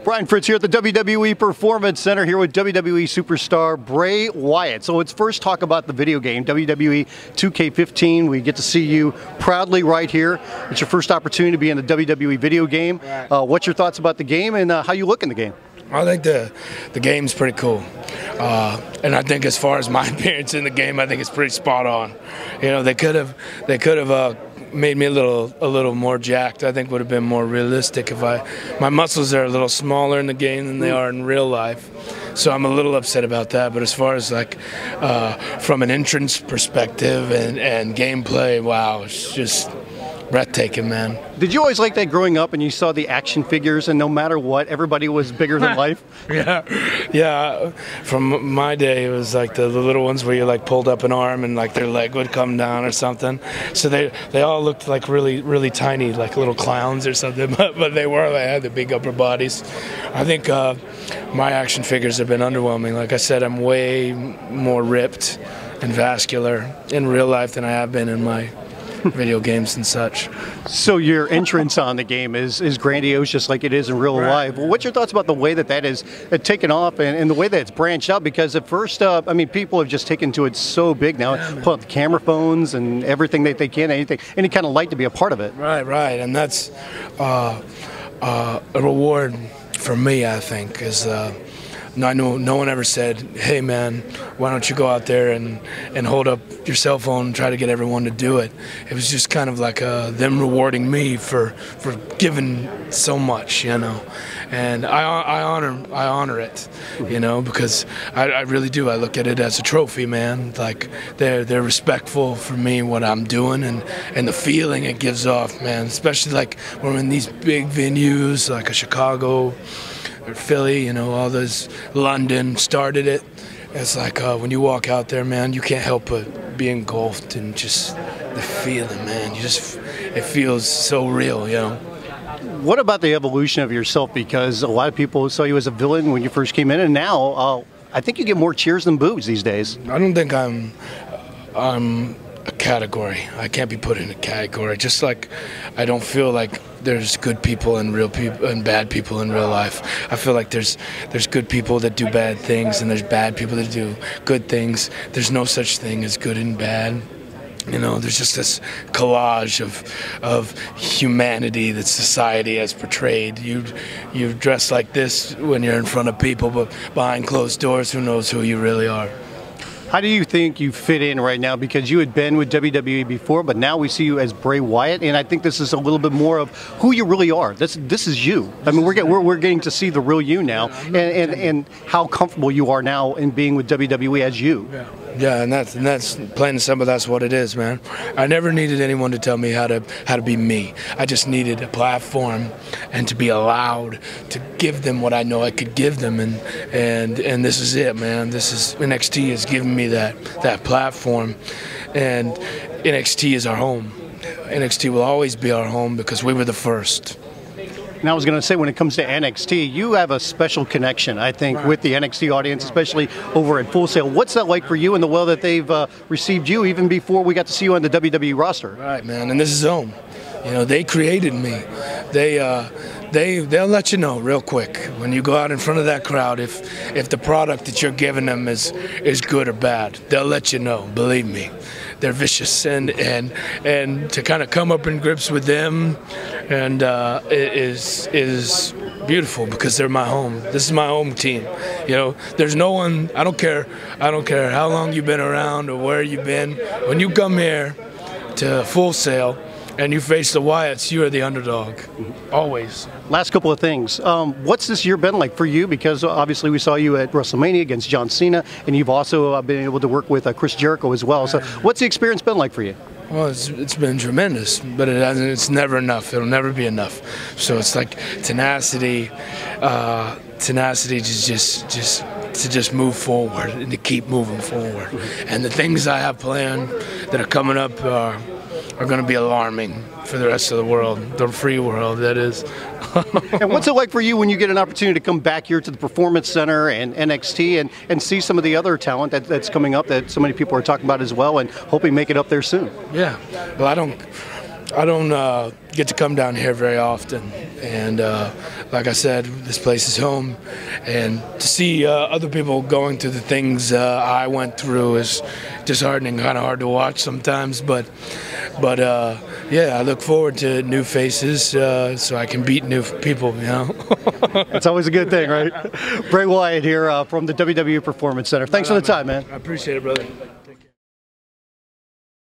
Brian Fritz here at the WWE Performance Center here with WWE superstar Bray Wyatt. So let's first talk about the video game, WWE 2K15. We get to see you proudly right here. It's your first opportunity to be in the WWE video game. What's your thoughts about the game and how you look in the game? I think the game's pretty cool, and I think as far as my appearance in the game, I think it's pretty spot on. You know, they could have made me a little more jacked. I think would have been more realistic if my muscles are a little smaller in the game than they are in real life. So I'm a little upset about that. But as far as like from an entrance perspective and gameplay, wow, it's just breathtaking, man. Did you always like that growing up and you saw the action figures and no matter what, everybody was bigger than life? Yeah. From my day, it was like the little ones where you like pulled up an arm and like their leg would come down or something. So they all looked like really tiny, like little clowns or something, but they had the big upper bodies. I think my action figures have been underwhelming. Like I said, I'm way more ripped and vascular in real life than I have been in my video games and such. So your entrance on the game is grandiose, just like it is in real life. Well, what's your thoughts about the way that is taken off and the way that it's branched out? Because at first, I mean, people have just taken to it so big now, pull out the camera phones and everything that they can, any kind of light to be a part of it. Right, and that's a reward for me, I think, is no one ever said, hey man, why don't you go out there and hold up your cell phone and try to get everyone to do it. It was just kind of like them rewarding me for giving so much, you know. And I honor it, you know, because I really do. I look at it as a trophy, man. Like they're respectful for me, what I'm doing, and the feeling it gives off, man. Especially like when we're in these big venues like a Chicago or Philly, you know, all those, London started it. It's like when you walk out there, man, you can't help but be engulfed in just the feeling, man. It feels so real, you know. What about the evolution of yourself? Because a lot of people saw you as a villain when you first came in, and now I think you get more cheers than boos these days. I don't think I'm a category. I can't be put in a category. Just like I don't feel like there's good people and real people and bad people in real life. I feel like there's good people that do bad things and there's bad people that do good things. There's no such thing as good and bad. You know, there's just this collage of humanity that society has portrayed. You dress like this when you're in front of people, but behind closed doors, who knows who you really are. How do you think you fit in right now? Because you had been with WWE before, but now we see you as Bray Wyatt, and I think this is a little bit more of who you really are. This is you. I mean, we're getting to see the real you now, and how comfortable you are now in being with WWE as you. Yeah, and that's plain and simple. That's what it is, man. I never needed anyone to tell me how to be me. I just needed a platform and to be allowed to give them what I know I could give them, and this is it, man. This is NXT has given me that platform, and NXT is our home. NXT will always be our home because we were the first. And I was going to say, when it comes to NXT, you have a special connection, I think, with the NXT audience, especially over at Full Sail. What's that like for you and the way that they've received you even before we got to see you on the WWE roster? Right, man, and this is home. You know, they created me. They'll let you know real quick when you go out in front of that crowd if the product that you're giving them is good or bad. They'll let you know, believe me. They're vicious, and to kind of come up in grips with them, and it is beautiful because they're my home. This is my home team. You know, there's no one. I don't care how long you've been around or where you've been. When you come here to Full Sail and you face the Wyatts, you are the underdog, always. Last couple of things. What's this year been like for you? Because obviously we saw you at WrestleMania against John Cena, and you've also been able to work with Chris Jericho as well. So what's the experience been like for you? Well, it's been tremendous, but it's never enough. It'll never be enough. So it's like tenacity to just move forward and to keep moving forward. And the things I have planned that are coming up are going to be alarming for the rest of the world, the free world, that is. And what's it like for you when you get an opportunity to come back here to the Performance Center and NXT and see some of the other talent that's coming up that so many people are talking about as well and hoping make it up there soon? Yeah. Well, I don't get to come down here very often, and like I said, this place is home, and to see other people going through the things I went through is disheartening, kind of hard to watch sometimes, but yeah, I look forward to new faces so I can beat new people, you know. It's always a good thing, right? Bray Wyatt here from the WWE Performance Center. Thanks for the time, man. I appreciate it, brother.